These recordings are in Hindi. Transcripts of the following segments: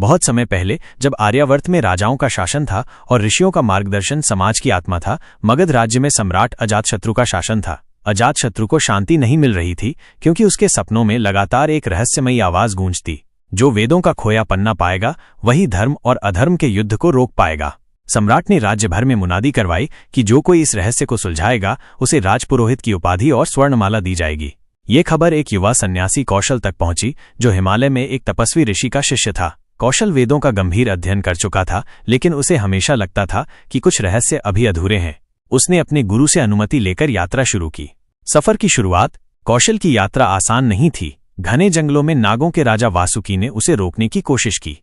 बहुत समय पहले जब आर्यावर्त में राजाओं का शासन था और ऋषियों का मार्गदर्शन समाज की आत्मा था, मगध राज्य में सम्राट अजातशत्रु का शासन था। अजातशत्रु को शांति नहीं मिल रही थी क्योंकि उसके सपनों में लगातार एक रहस्यमयी आवाज गूंजती, जो वेदों का खोया पन्ना पाएगा वही धर्म और अधर्म के युद्ध को रोक पाएगा। सम्राट ने राज्य भर में मुनादी करवाई कि जो कोई इस रहस्य को सुलझाएगा उसे राजपुरोहित की उपाधि और स्वर्णमाला दी जाएगी। ये खबर एक युवा सन्यासी कौशल तक पहुंची, जो हिमालय में एक तपस्वी ऋषि का शिष्य था। कौशल वेदों का गंभीर अध्ययन कर चुका था, लेकिन उसे हमेशा लगता था कि कुछ रहस्य अभी अधूरे हैं। उसने अपने गुरु से अनुमति लेकर यात्रा शुरू की। सफर की शुरुआत कौशल की यात्रा आसान नहीं थी। घने जंगलों में नागों के राजा वासुकी ने उसे रोकने की कोशिश की,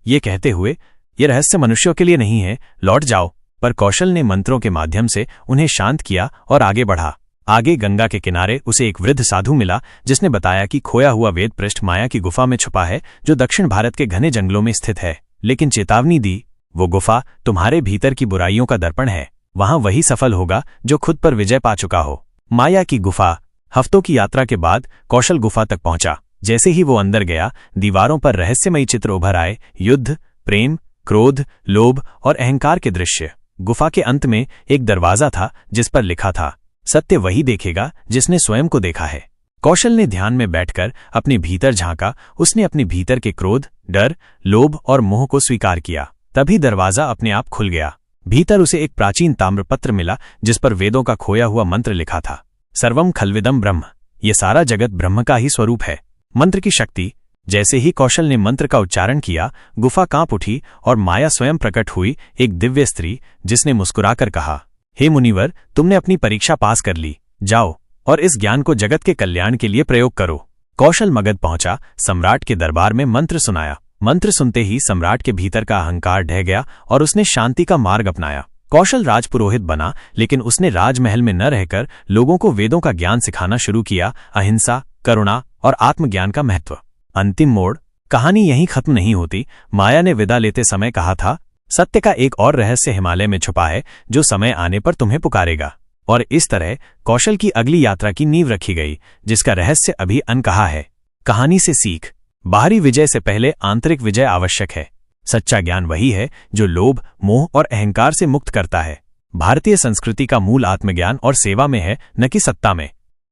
ये कहते हुए, ये रहस्य मनुष्यों के लिए नहीं है, लौट जाओ। पर कौशल ने मंत्रों के माध्यम से उन्हें शांत किया और आगे बढ़ा। आगे गंगा के किनारे उसे एक वृद्ध साधु मिला, जिसने बताया कि खोया हुआ वेद पृष्ठ माया की गुफा में छुपा है, जो दक्षिण भारत के घने जंगलों में स्थित है। लेकिन चेतावनी दी, वो गुफा तुम्हारे भीतर की बुराइयों का दर्पण है, वहां वही सफल होगा जो खुद पर विजय पा चुका हो। माया की गुफा। हफ्तों की यात्रा के बाद कौशल गुफा तक पहुंचा। जैसे ही वो अंदर गया, दीवारों पर रहस्यमयी चित्र उभर आए, युद्ध, प्रेम, क्रोध, लोभ और अहंकार के दृश्य। गुफा के अंत में एक दरवाजा था जिस पर लिखा था, सत्य वही देखेगा जिसने स्वयं को देखा है। कौशल ने ध्यान में बैठकर अपने भीतर झांका। उसने अपने भीतर के क्रोध, डर, लोभ और मोह को स्वीकार किया। तभी दरवाजा अपने आप खुल गया। भीतर उसे एक प्राचीन ताम्रपत्र मिला जिस पर वेदों का खोया हुआ मंत्र लिखा था, सर्वम खल्विदम ब्रह्म। ये सारा जगत ब्रह्म का ही स्वरूप है। मंत्र की शक्ति। जैसे ही कौशल ने मंत्र का उच्चारण किया, गुफा कांप उठी और माया स्वयं प्रकट हुई, एक दिव्य स्त्री, जिसने मुस्कुराकर कहा, हे मुनिवर, तुमने अपनी परीक्षा पास कर ली, जाओ और इस ज्ञान को जगत के कल्याण के लिए प्रयोग करो। कौशल मगध पहुंचा, सम्राट के दरबार में मंत्र सुनाया। मंत्र सुनते ही सम्राट के भीतर का अहंकार ढह गया और उसने शांति का मार्ग अपनाया। कौशल राजपुरोहित बना, लेकिन उसने राजमहल में न रहकर लोगों को वेदों का ज्ञान सिखाना शुरू किया, अहिंसा, करुणा और आत्मज्ञान का महत्व। अंतिम मोड़। कहानी यहीं खत्म नहीं होती। माया ने विदा लेते समय कहा था, सत्य का एक और रहस्य हिमालय में छुपा है, जो समय आने पर तुम्हें पुकारेगा। और इस तरह कौशल की अगली यात्रा की नींव रखी गई, जिसका रहस्य अभी अनकहा है। कहानी से सीख। बाहरी विजय से पहले आंतरिक विजय आवश्यक है। सच्चा ज्ञान वही है जो लोभ, मोह और अहंकार से मुक्त करता है। भारतीय संस्कृति का मूल आत्मज्ञान और सेवा में है, न कि सत्ता में।